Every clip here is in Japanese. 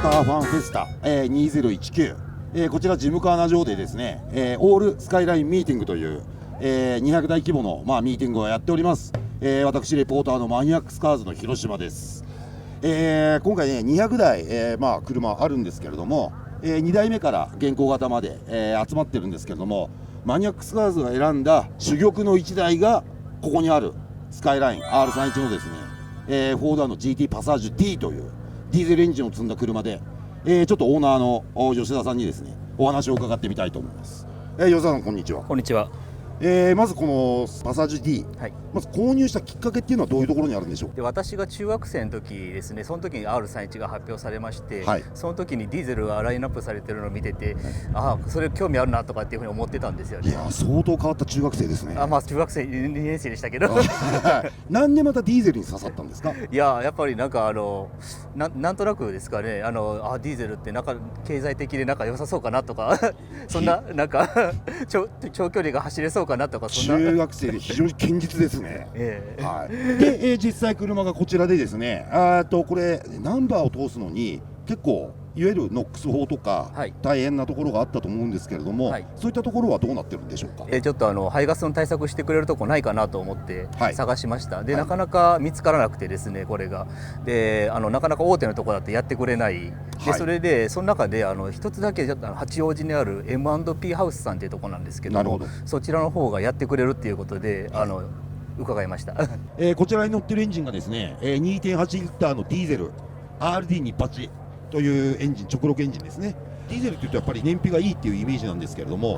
ターファンフェスタ、2019、こちらジムカーナ上でですね、オールスカイラインミーティングという、200台規模の、ミーティングをやっております。私レポーターのマニアックスカーズの広島です。今回ね200台、車あるんですけれども、2台目から現行型まで、集まってるんですけれども、マニアックスカーズが選んだ珠玉の1台がここにあるスカイライン R31 のですね、フォードの GT パサージュ D というディーゼルエンジンを積んだ車で、ちょっとオーナーの吉田さんにですねお話を伺ってみたいと思います。吉田さんこんにちは。こんにちは。まずこのパサージュ D、まず購入したきっかけっていうのはどういうところにあるんでしょう。で私が中学生の時ですね、その時に R31 が発表されまして、その時にディーゼルがラインナップされてるのを見てて、それ興味あるなとかっていうふうに思ってたんですよね。いや相当変わった中学生ですね。中学生2年生でしたけどなんでまたディーゼルに刺さったんですか。いややっぱりなんかなんとなくですかね、ディーゼルってなんか経済的でなんか良さそうかなとかそんななんか長距離が走れそうかなとか、そんな中学生で非常に堅実ですね。で、実際車がこちらでですね、これナンバーを通すのに結構いわゆるノックス法とか、大変なところがあったと思うんですけれども、そういったところはどうなってるんでしょうか。ちょっと排ガスの対策してくれるとこないかなと思って探しました。で、なかなか見つからなくてですね、これがでなかなか大手のところだとやってくれない。でそれでその中で一つだけ八王子にある M&P ハウスさんというところなんですけども、そちらの方がやってくれるっていうことで、伺いましたこちらに乗ってるエンジンがですね、2.8 リッターのディーゼル RD28 というエンジン、直6エンジンですね。ディーゼルっていうとやっぱり燃費がいいっていうイメージなんですけれども、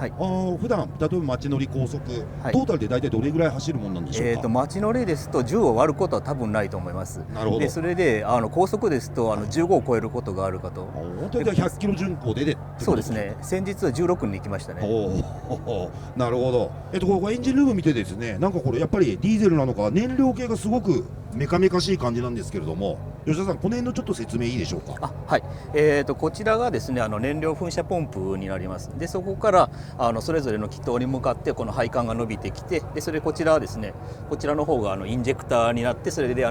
普段例えば街乗り高速、トータルで大体どれぐらい走るものなんでしょうか。街乗りですと10を割ることは多分ないと思います。なるほど。でそれで高速ですと15を超えることがあるかと。本当に100キロ巡航でそうですね。先日は16に行きましたね。なるほど。ここエンジンルーム見てですね、なんかこれやっぱりディーゼルなのか燃料系がすごくメカメカしい感じなんですけれども、吉田さんこの辺のちょっと説明いいでしょうか。こちらがですね燃料噴射ポンプになります。でそこからそれぞれの気筒に向かってこの配管が伸びてきて、でそれこちらはですね、こちらの方がインジェクターになって、それで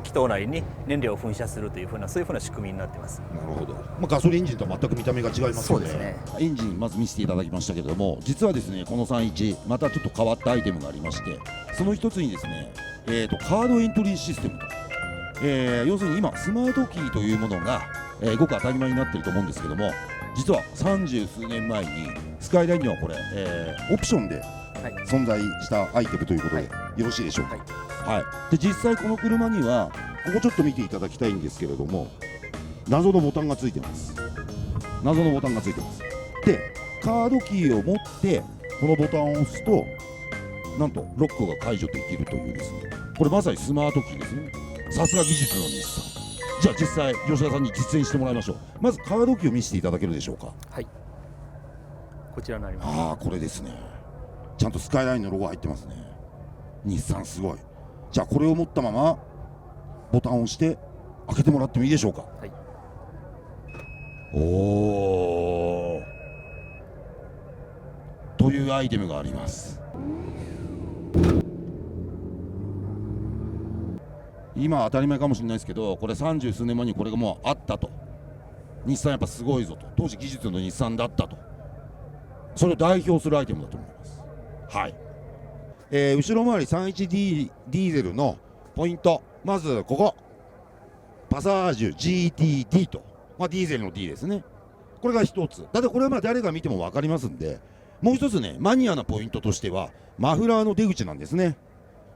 気筒内に燃料を噴射するというそういうふうな仕組みになってます。なるほど。ガソリンエンジンとは全く見た目が違いますね。そうですね。エンジンまず見せていただきましたけれども、実はですねこの31またちょっと変わったアイテムがありまして、その一つにですね、カードエントリーシステムと、要するに今スマートキーというものが、ごく当たり前になっていると思うんですけども、実は30数年前にスカイラインにはこれ、オプションで存在したアイテムということで、よろしいでしょうか。で実際この車にはここちょっと見ていただきたいんですけれども、謎のボタンがついてます。謎のボタンがついてます。でカードキーを持ってこのボタンを押すと、なんとロックが解除できるというですね、これまさにスマートキーですね。さすが技術の日産。じゃあ実際吉田さんに実演してもらいましょう。まずカードキーを見せていただけるでしょうか。こちらになります。これですね。ちゃんとスカイラインのロゴ入ってますね。日産すごい。じゃあこれを持ったままボタンを押して開けてもらってもいいでしょうか。というアイテムがあります。今は当たり前かもしれないですけど、これ30数年前にこれがもうあったと。日産やっぱすごいぞと、当時技術の日産だったと、それを代表するアイテムだと思います。後ろ回り 31D ディーゼルのポイント、まずここパサージュ GTD と、ディーゼルの D ですね。これが一つ。だってこれは誰が見ても分かりますんで、もう一つねマニアなポイントとしてはマフラーの出口なんですね。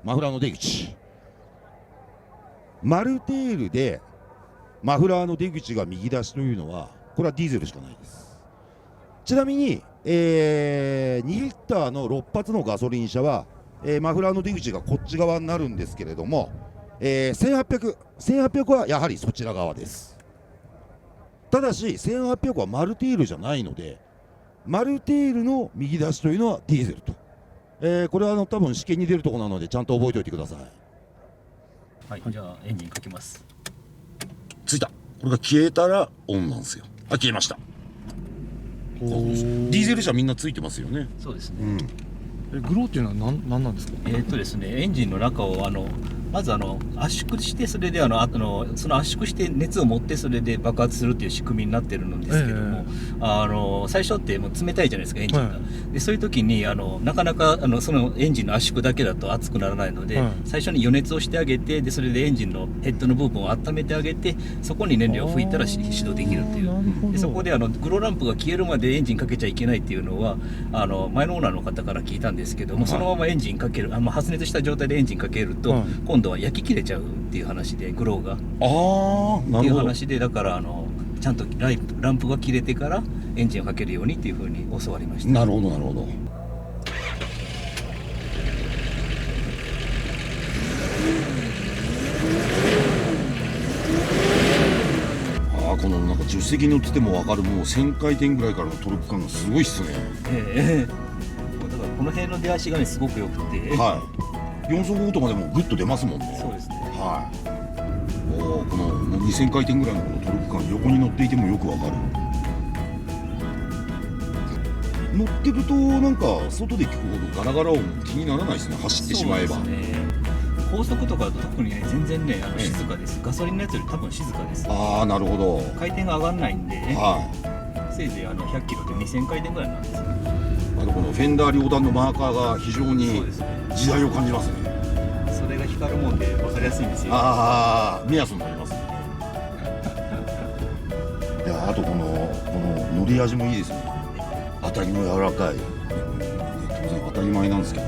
マフラーの出口、マルテールでマフラーの出口が右出しというのはこれはディーゼルしかないです。ちなみに、2リッターの6発のガソリン車は、マフラーの出口がこっち側になるんですけれども、1800はやはりそちら側です。ただし1800はマルテールじゃないので、マルテールの右出しというのはディーゼルと、これは多分試験に出るところなのでちゃんと覚えておいてください。じゃあエンジンかけます。ついた。これが消えたらオンなんですよ。消えました。ディーゼル車みんなついてますよね。そうですね。グローっていうのは何なんですか。ですね、エンジンの中をまず圧縮して、それでその圧縮して熱を持ってそれで爆発するっていう仕組みになってるんですけども、最初ってもう冷たいじゃないですか、エンジンが。でそういう時になかなかそのエンジンの圧縮だけだと熱くならないので、最初に予熱をしてあげて、でそれでエンジンのヘッドの部分を温めてあげて、そこに燃料を吹いたら始動できるっていう。でそこでグローランプが消えるまでエンジンかけちゃいけないっていうのは前のオーナーの方から聞いたんですけども、そのままエンジンかける発熱した状態でエンジンかけると、今度は焼き切れちゃうっていう話で、グローがっていう話で、だからちゃんとランプが切れてからエンジンをかけるようにっていうふうに教わりました。なるほどなるほど。このなんか助手席乗ってても分かる、もう1000回転ぐらいからのトルク感がすごいっすね。だからこの辺の出足がねすごく良くて、4速オートまでもグッと出ますもんね。そうですね。この2000回転ぐらいのこのトルク感、横に乗っていてもよく分かる。乗ってるとなんか外で聞くほどガラガラ音気にならないですね、走ってしまえば。高速とかだと特にね全然ね静かです。ガソリンのやつより多分静かです。なるほど。回転が上がらないんで、せいぜい100キロで2000回転ぐらいなんですよ。このフェンダー両断のマーカーが非常に時代を感じますね。それが光るもんで分かりやすいんですよ。目安になりますね。いや、あとこの乗り味もいいですね。当たりも柔らかい。当然当たり前なんですけど、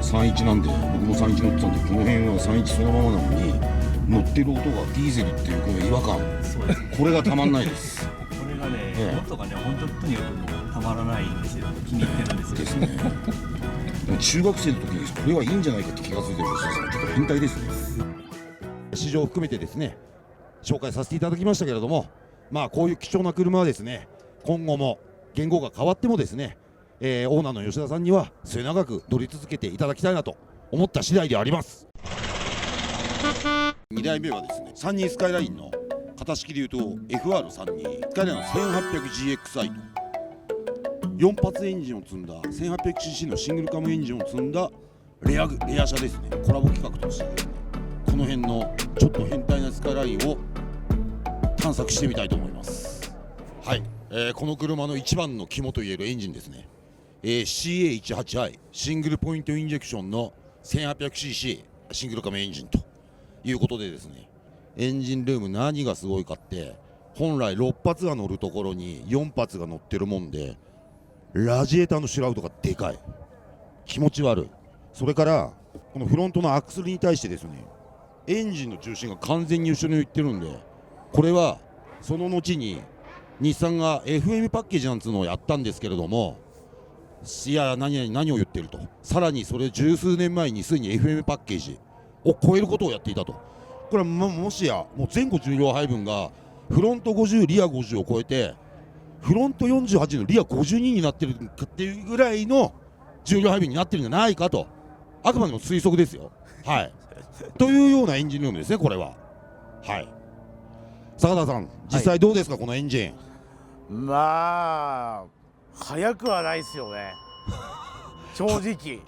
31なんで、僕も31乗ってたんで、この辺は31そのままなのに乗ってる音がディーゼルっていうこの違和感、これがたまんないです。これがね、音がね本当によくたまらないんですよ。気に入ってるんですよ。ですね。中学生の時にこれはいいんじゃないかって気がついてる人はちょっと変態ですね。市場を含めてですね、紹介させていただきましたけれども、こういう貴重な車はですね、今後も言語が変わってもですね、オーナーの吉田さんには末永く乗り続けていただきたいなと思った次第であります。2台目はですね、32スカイラインの型式でいうと FR32 スカイラインの 1800GXI と4発エンジンを積んだ 1800cc のシングルカムエンジンを積んだレア車ですね。コラボ企画としてこの辺のちょっと変態なスカイラインを探索してみたいと思います。はい、この車の一番の肝といえるエンジンですね。CA18i シングルポイントインジェクションの 1800cc シングルカムエンジンということでですね、エンジンルーム何がすごいかって、本来6発が乗るところに4発が乗ってるもんで、ラジエーターのシュラウドがでかい、気持ち悪い。それからこのフロントのアクスルに対してですね、エンジンの中心が完全に後ろに行ってるんで、これはその後に日産が FM パッケージなんつうのをやったんですけれども、いや何を言ってると、さらにそれ十数年前にすでに FM パッケージを超えることをやっていたと。これはもしやもう前後重量配分がフロント50リア50を超えてフロント48のリア52になってるかっていうぐらいの重量配分になってるんじゃないかと、あくまでも推測ですよ。というようなエンジンルームですね、これは。坂田さん、実際どうですか、このエンジン。速くはないですよね正直。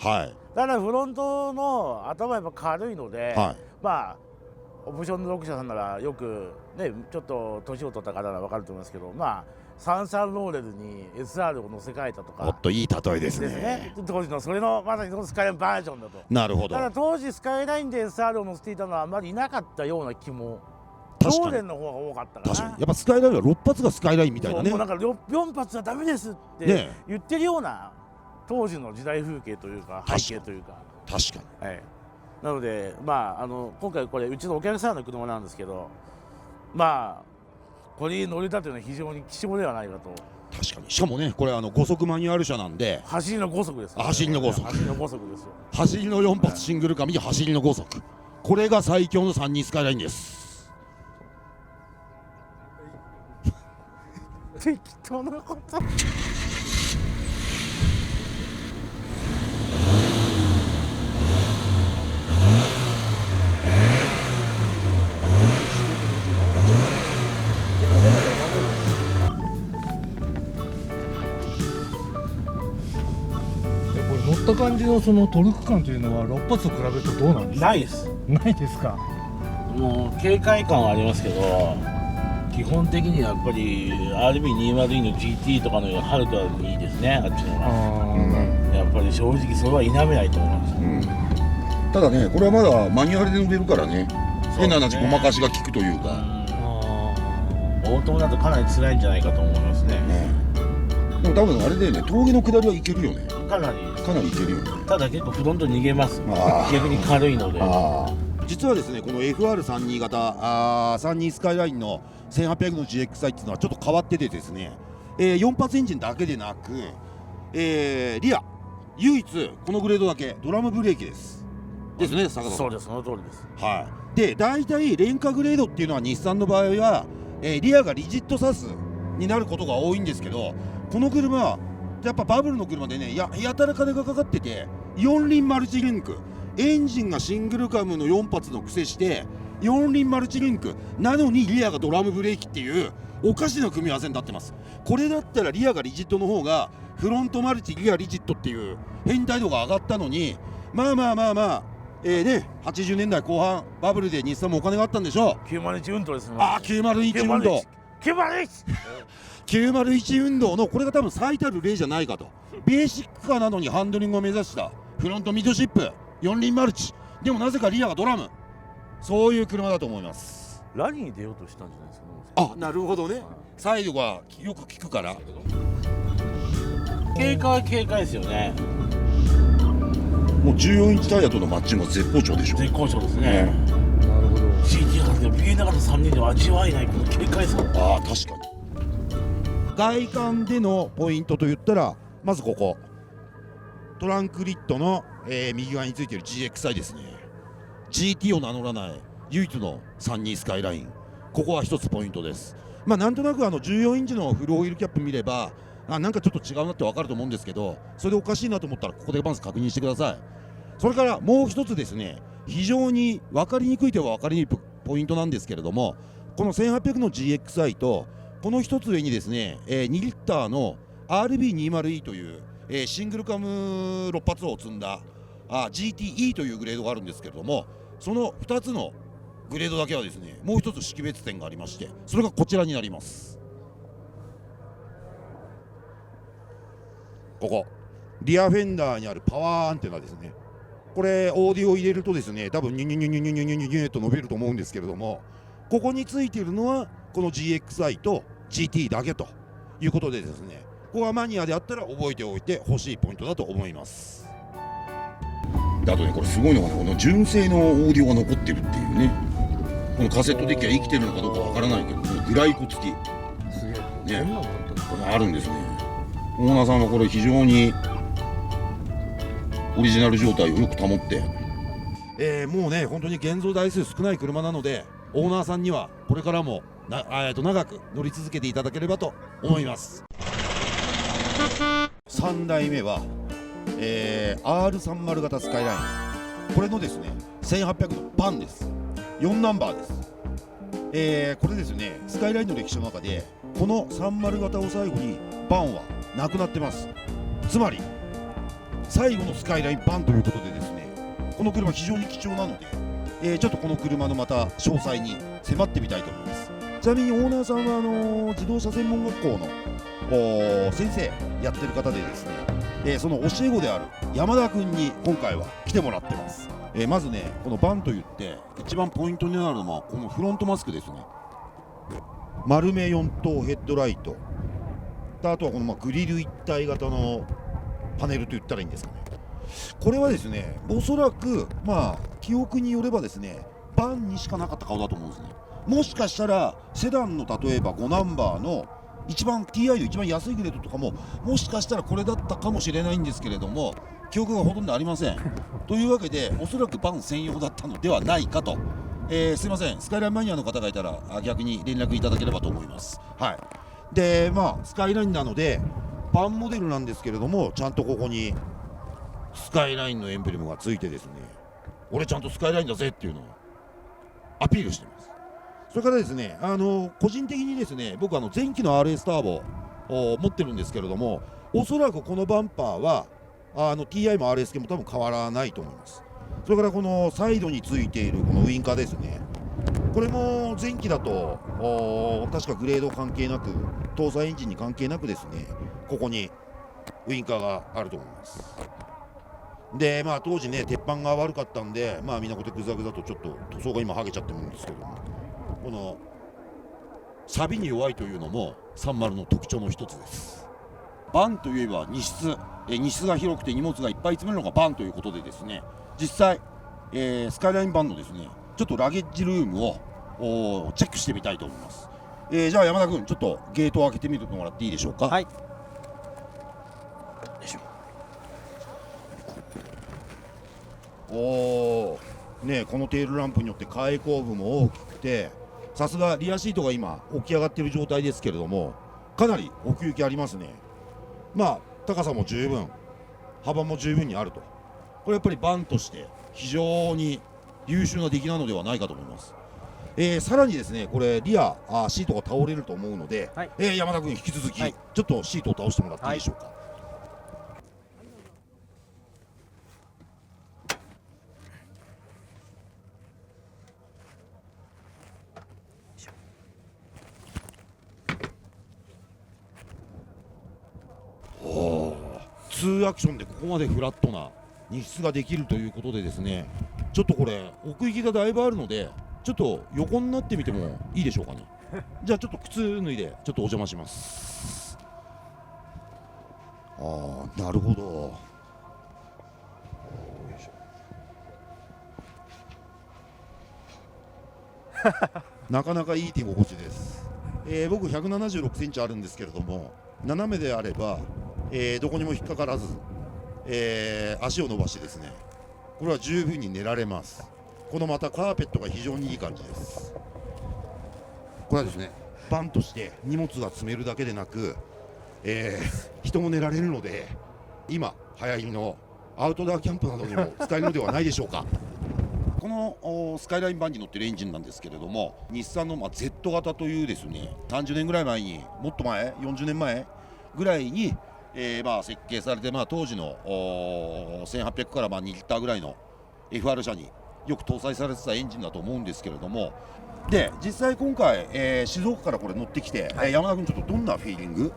だからフロントの頭やっぱ軽いので、オプションの読者さんならよくね、ちょっと年を取った方なら分かると思いますけど、サンシャンローレルに SR を乗せ替えたとか。もっといい例えですね。当時のそれのまさにそのスカイラインバージョンだと。なるほど。ただ当時スカイラインで SR を乗せていたのはあんまりいなかったような気も。ローレンの方が多かったかな。確かにやっぱスカイラインは6発がスカイラインみたいなね。もうなんか4発はダメですって言ってるような当時の時代風景というか背景というか。確かに。なので今回これうちのお客さんの車なんですけど、これに乗れたというのは非常に貴重ではないかと。確かに。しかもね、これ5速マニュアル車なんで、走りの5速ですよ、ね。走りの5速。走りの5速ですよ。走りの4発シングルカムに走りの5速。これが最強の32スカイラインです。適当なこと。乗った感じのそのトルク感というのは6発と比べるとどうなんですか？ないです。ないですか？もう軽快感はありますけど、基本的にはやっぱり RB202 の GT とかのはるかにいいですね、あっちの方が。やっぱり正直それは否めないと思います、ただね、これはまだマニュアルで乗れるからね、変な話、ごまかしが効くというか、オートマだとかなり辛いんじゃないかと思いますね。でも多分あれだよね、峠の下りはいけるよね。かなりいけるよね。ただ結構フロント逃げます。逆に軽いので。実はですね、この FR32 型32スカイラインの1800の GXI っていうのはちょっと変わっててですね、4発エンジンだけでなく、リア唯一このグレードだけドラムブレーキですね、坂田さん。そうです、その通りです。はい。で、大体廉価グレードっていうのは日産の場合は、リアがリジットサスになることが多いんですけど、この車はやっぱバブルの車でね、やたら金がかかってて、4輪マルチリンク、エンジンがシングルカムの4発の癖して4輪マルチリンクなのにリアがドラムブレーキっていうおかしな組み合わせになってます。これだったらリアがリジットの方がフロントマルチリアリジットっていう変態度が上がったのに、まあ80年代後半バブルで日産もお金があったんでしょう。901運動ですね。901運動901運動のこれが多分最たる例じゃないかと。ベーシックカーなのにハンドリングを目指したフロントミッドシップ4輪マルチでもなぜかリアがドラム、そういう車だと思います。ラリーに出ようとしたんじゃないですかね。なるほどね。サイドがよく効くから軽快ですよね。もう14インチタイヤとのマッチングは絶好調でしょ。絶好調ですね。なるほど。 CT でも BA ながら3人では味わえないこの軽快さ。確かに。外観でのポイントといったらまずここトランクリッドの、右側についている GXI ですね。 GT を名乗らない唯一の32スカイライン、ここは一つポイントです。なんとなく14インチのフルオイルキャップ見ればなんかちょっと違うなって分かると思うんですけど、それでおかしいなと思ったらここでまず確認してください。それからもう一つですね、非常に分かりにくいといえば分かりにくいポイントなんですけれども、この1800の GXI とこの一つ上にですね、2リッターの RB202 という、シングルカム6発を積んだGTE というグレードがあるんですけれども、その2つのグレードだけはですね、もう一つ識別点がありまして、それがこちらになります。ここリアフェンダーにあるパワーアンテナですね。これオーディオを入れるとですね、多分ニュニュニュニュニュニュニュニュニュと伸びると思うんですけれども、ここについているのはこの GXI と GT だけということでですね、ここはマニアであったら覚えておいてほしいポイントだと思います。あとね、これすごいのがね、この純正のオーディオが残ってるっていうね、このカセットデッキは生きてるのかどうかわからないけど、このグライコ付きすげえ、ね、こんなのあったんですかね。あるんですね。オーナーさんはこれ非常にオリジナル状態をよく保って、もうね本当に現像台数少ない車なので、オーナーさんにはこれからも長く乗り続けていただければと思います。3台目は、R30 型スカイライン、これのですね1800のバンです。4ナンバーです。これですね、スカイラインの歴史の中でこの30型を最後にバンはなくなってます。つまり最後のスカイラインバンということでですね、この車非常に貴重なので、ちょっとこの車のまた詳細に迫ってみたいと思います。ちなみにオーナーさんは自動車専門学校の先生やってる方でですね、その教え子である山田君に今回は来てもらってます。まずね、このバンといって一番ポイントになるのはこのフロントマスクですね。丸目4灯ヘッドライト、あとはこのグリル一体型のパネルと言ったらいいんですかね。これはですね、おそらく記憶によればですね、バンにしかなかった顔だと思うんですね。もしかしたらセダンの例えば5ナンバーの一番 TI の一番安いグレードとかももしかしたらこれだったかもしれないんですけれども、記憶がほとんどありませんというわけで、おそらくバン専用だったのではないかと、すいません、スカイラインマニアの方がいたら逆に連絡いただければと思います。はい。でスカイラインなのでバンモデルなんですけれども、ちゃんとここにスカイラインのエンブレムがついてですね、俺ちゃんとスカイラインだぜっていうのをアピールしてます。それからですね、個人的にですね、僕前期の RS ターボを持ってるんですけれども、おそらくこのバンパーはTI も RS 系も多分変わらないと思います。それからこのサイドについているこのウインカーですね、これも前期だと確かグレード関係なく搭載エンジンに関係なくですね、ここにウインカーがあると思います。で当時ね鉄板が悪かったんでみんなこうやってグザグザとちょっと塗装が今剥げちゃってるんですけども、この錆に弱いというのも30の特徴の一つです。バンといえば荷室が広くて荷物がいっぱい詰めるのがバンということでですね、実際、スカイラインバンのですねちょっとラゲッジルームをチェックしてみたいと思います。じゃあ山田君ちょっとゲートを開けてみてもらっていいでしょうか。はい。このテールランプによって開口部も大きくて、さすがリアシートが今起き上がっている状態ですけれども、かなり奥行きありますね。高さも十分、幅も十分にあると。これやっぱりバンとして非常に優秀な出来なのではないかと思います。さらにですねこれリアシートが倒れると思うので、はい、山田君引き続き、はい、ちょっとシートを倒してもらっていいでしょうか。2アクションでここまでフラットな荷室ができるということでですね、ちょっとこれ奥行きがだいぶあるのでちょっと横になってみてもいいでしょうかね。じゃあちょっと靴脱いでちょっとお邪魔します。なるほど。なかなかいい手心地です。僕176センチあるんですけれども、斜めであれば、どこにも引っかからず、足を伸ばしてですね、これは十分に寝られます。このまたカーペットが非常にいい感じです。これはですねバンとして荷物が積めるだけでなく、人も寝られるので今流行りのアウトドアキャンプなどにも使えるのではないでしょうか。このスカイラインバンに乗ってるエンジンなんですけれども、日産のZ 型というですね30年ぐらい前に、もっと前40年前ぐらいに、設計されて、当時の1800から2リッターぐらいの FR 車によく搭載されてたエンジンだと思うんですけれども、で実際今回、静岡からこれ乗ってきて、山田君ちょっとどんなフィーリング？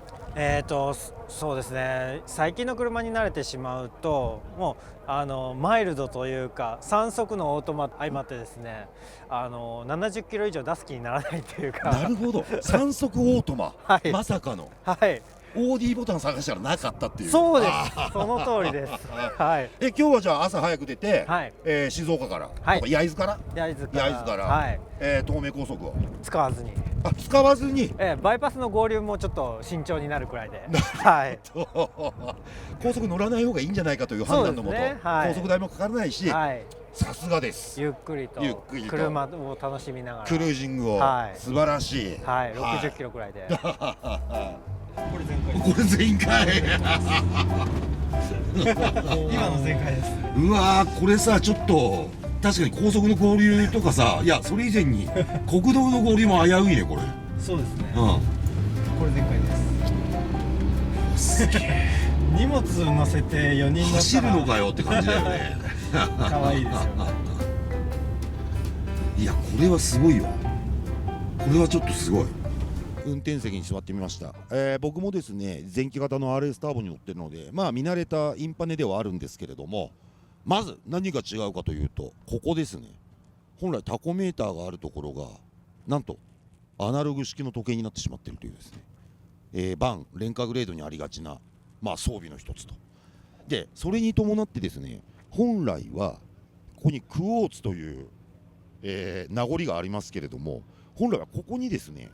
そうですね、最近の車に慣れてしまうともうマイルドというか3速のオートマ相まってですね70キロ以上出す気にならないというか。なるほど3速オートマ、はい、まさかの、はい、OD ボタン探したらなかったっていう。そうです、その通りです。はい。今日はじゃあ朝早く出て、はい、静岡から、はい、焼津から、はい、東名高速を使わずに。使わずに、バイパスの合流もちょっと慎重になるくらいで。はい。高速乗らない方がいいんじゃないかという判断のもと、高速代もかからないし、さすがです。ゆっくりと車を楽しみながらクルージングを、素晴らしい。はい、60キロくらいで。これ全開今の全開です。うわー、これさちょっと確かに高速の合流とかさ、いやそれ以前に国道の合流も危ういねこれ。そうですね、これ全開です。すげえ荷物乗せて4人乗ったら走るのかよって感じだよね。可愛いですよね。いやこれはすごいわ。これはちょっとすごい。運転席に座ってみました。僕もですね前期型の RS ターボに乗ってるので見慣れたインパネではあるんですけれども、まず何が違うかというとここですね。本来タコメーターがあるところがなんとアナログ式の時計になってしまっているというですね、バン廉価グレードにありがちな、装備の一つと。でそれに伴ってですね本来はここにクォーツという、名残がありますけれども、本来はここにですね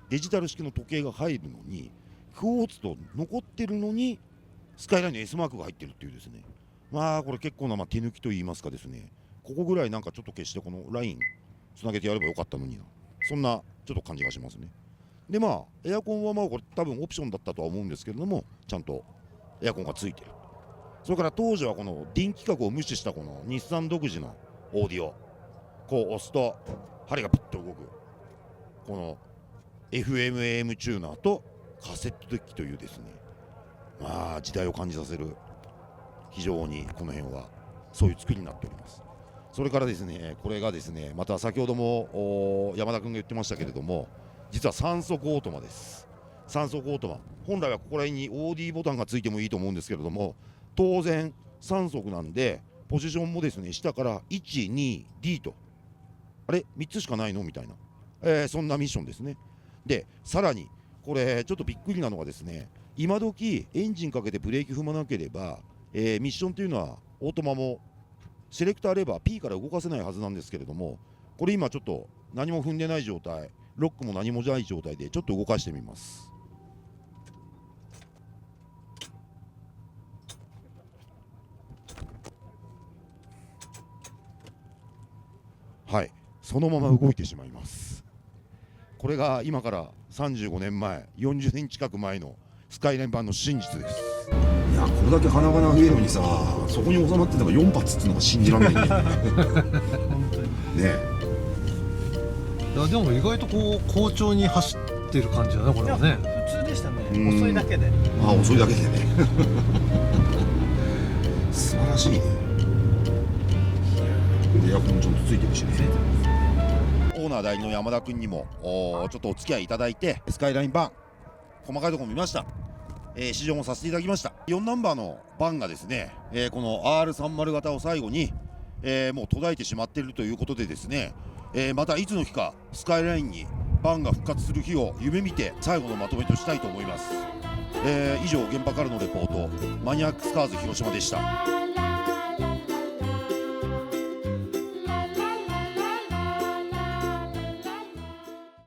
デジタル式の時計が入るのにクォーツと残ってるのにスカイラインの S マークが入ってるっていうですね、これ結構な手抜きといいますかですね、ここぐらいなんかちょっと消してこのラインつなげてやればよかったのにな、そんなちょっと感じがしますね。でエアコンはこれ多分オプションだったとは思うんですけれどもちゃんとエアコンがついてる。それから当時はこの電気規格を無視したこの日産独自のオーディオ、こう押すと針がピッと動くこの FM/AM チューナーとカセットデッキというですね、時代を感じさせる非常にこの辺はそういう作りになっております。それからですね、これがですね、また先ほども山田君が言ってましたけれども、実は3速オートマです。3速オートマ、本来はここら辺に OD ボタンがついてもいいと思うんですけれども、当然3速なんでポジションもですね、下から 1、2、D と、あれ3つしかないのみたいな、そんなミッションですね。でさらにこれちょっとびっくりなのがですね、今時エンジンかけてブレーキ踏まなければ、ミッションというのはオートマもセレクターレバー P から動かせないはずなんですけれども、これ今ちょっと何も踏んでない状態、ロックも何もない状態でちょっと動かしてみます。はい、そのまま動いてしまいます。これが今から35年前、40年近く前のスカイライン版の真実です。いや、これだけ花々増えるのにさ、そこに収まってたのが4発っていうのが信じられないんだよね。本当にねいやでも意外とこう好調に走ってる感じだね、これはね。普通でしたね。遅いだけで。あ、遅いだけでね。素晴らしいね。エアコンちゃんとついてるしね。オーナー代理の山田君にもちょっとお付き合いいただいて、スカイライン版細かいところ見ました。試乗もさせていただきました。4ナンバーのバンがですね、この R30 型を最後に、もう途絶えてしまっているということでですね、またいつの日かスカイラインにバンが復活する日を夢見て最後のまとめとしたいと思います。以上現場からのレポート、マニアックスカーズ広島でした。